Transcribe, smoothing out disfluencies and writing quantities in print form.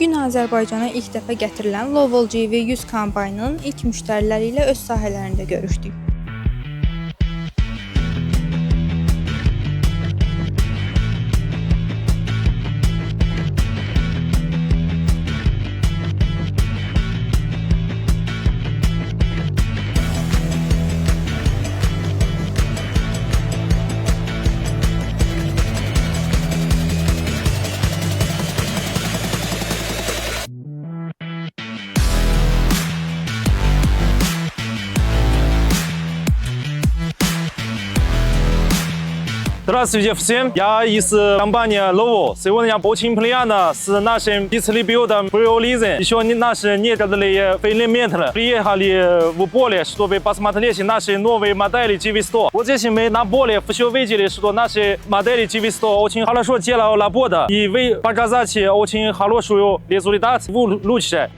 gün Azərbaycana ilk dəfə gətirilən Lovol GV100 kombaynının ilk müştəriləri ilə öz sahələrində görüşdük. Здравствуйте всем, я из компании Lovol. Сегодня очень приятно с нашим дистрибьютором Prolizin. Еще наши некоторые элементы приехали в поле, чтобы посмотреть наши новые модели GV100. Вот здесь мы на поле все видели, что наши модели GV100 очень хорошо делают работу. И вы показать очень хорошую результат в лучше.